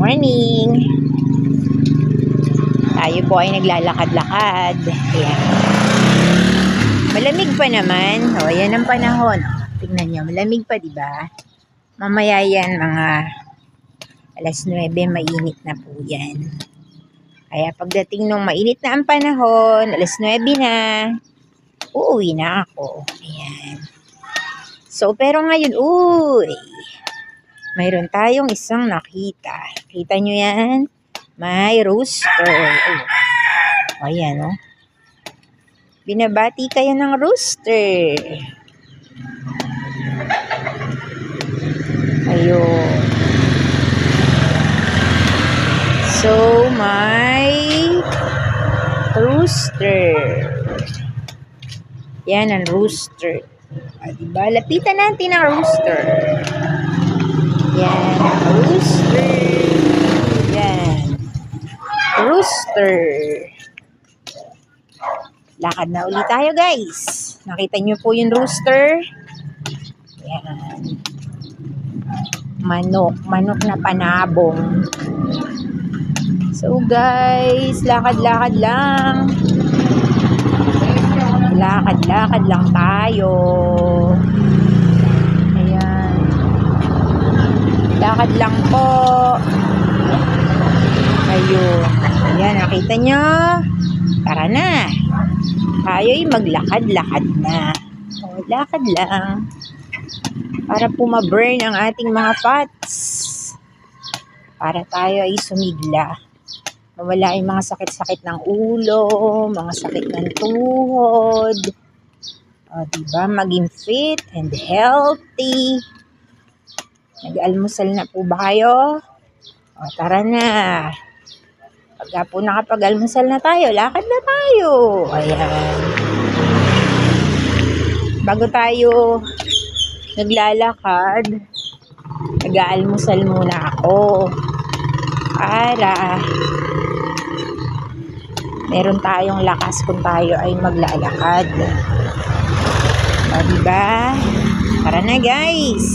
morning! Tayo po ay naglalakad-lakad. Ayan. Malamig pa naman. O, ayan ang panahon. Tingnan nyo, malamig pa, diba? Mamaya yan, mga alas 9, mainit na po yan. Kaya pagdating nung mainit na ang panahon, alas 9 na, uuwi na ako. Ayan. So, pero ngayon, mayroon tayong isang nakita. Kita nyo yan? May rooster. Oh. Ayan, oh. Binabati kayo ng rooster. Ayun. So, may rooster. Yan ang rooster. Diba? Lapitan natin ang rooster. Yan, rooster. Yan. Rooster. Lakad na ulit tayo, guys. Nakita nyo po yung rooster. Yan. Manok na panabong. So, guys, lakad-lakad lang. Lakad-lakad lang tayo. Ayan. Lakad lang po. Ayun. Ayan, nakita nyo? Tara na. Tayo'y maglakad-lakad na. O, lakad lang. Para po ma-burn ang ating mga fats. Para tayo ay sumigla. Mawala yung mga sakit-sakit ng ulo, mga sakit ng tuhod. O, diba? Maging fit and healthy. Nag-almusal na po ba kayo? O, tara na. Pagka po nakapag-almusal na tayo, lakad na tayo. Ayan. Bago tayo naglalakad, nag-aalmusal muna ako. Para meron tayong lakas kung tayo ay maglalakad. O, diba? Tara na, guys.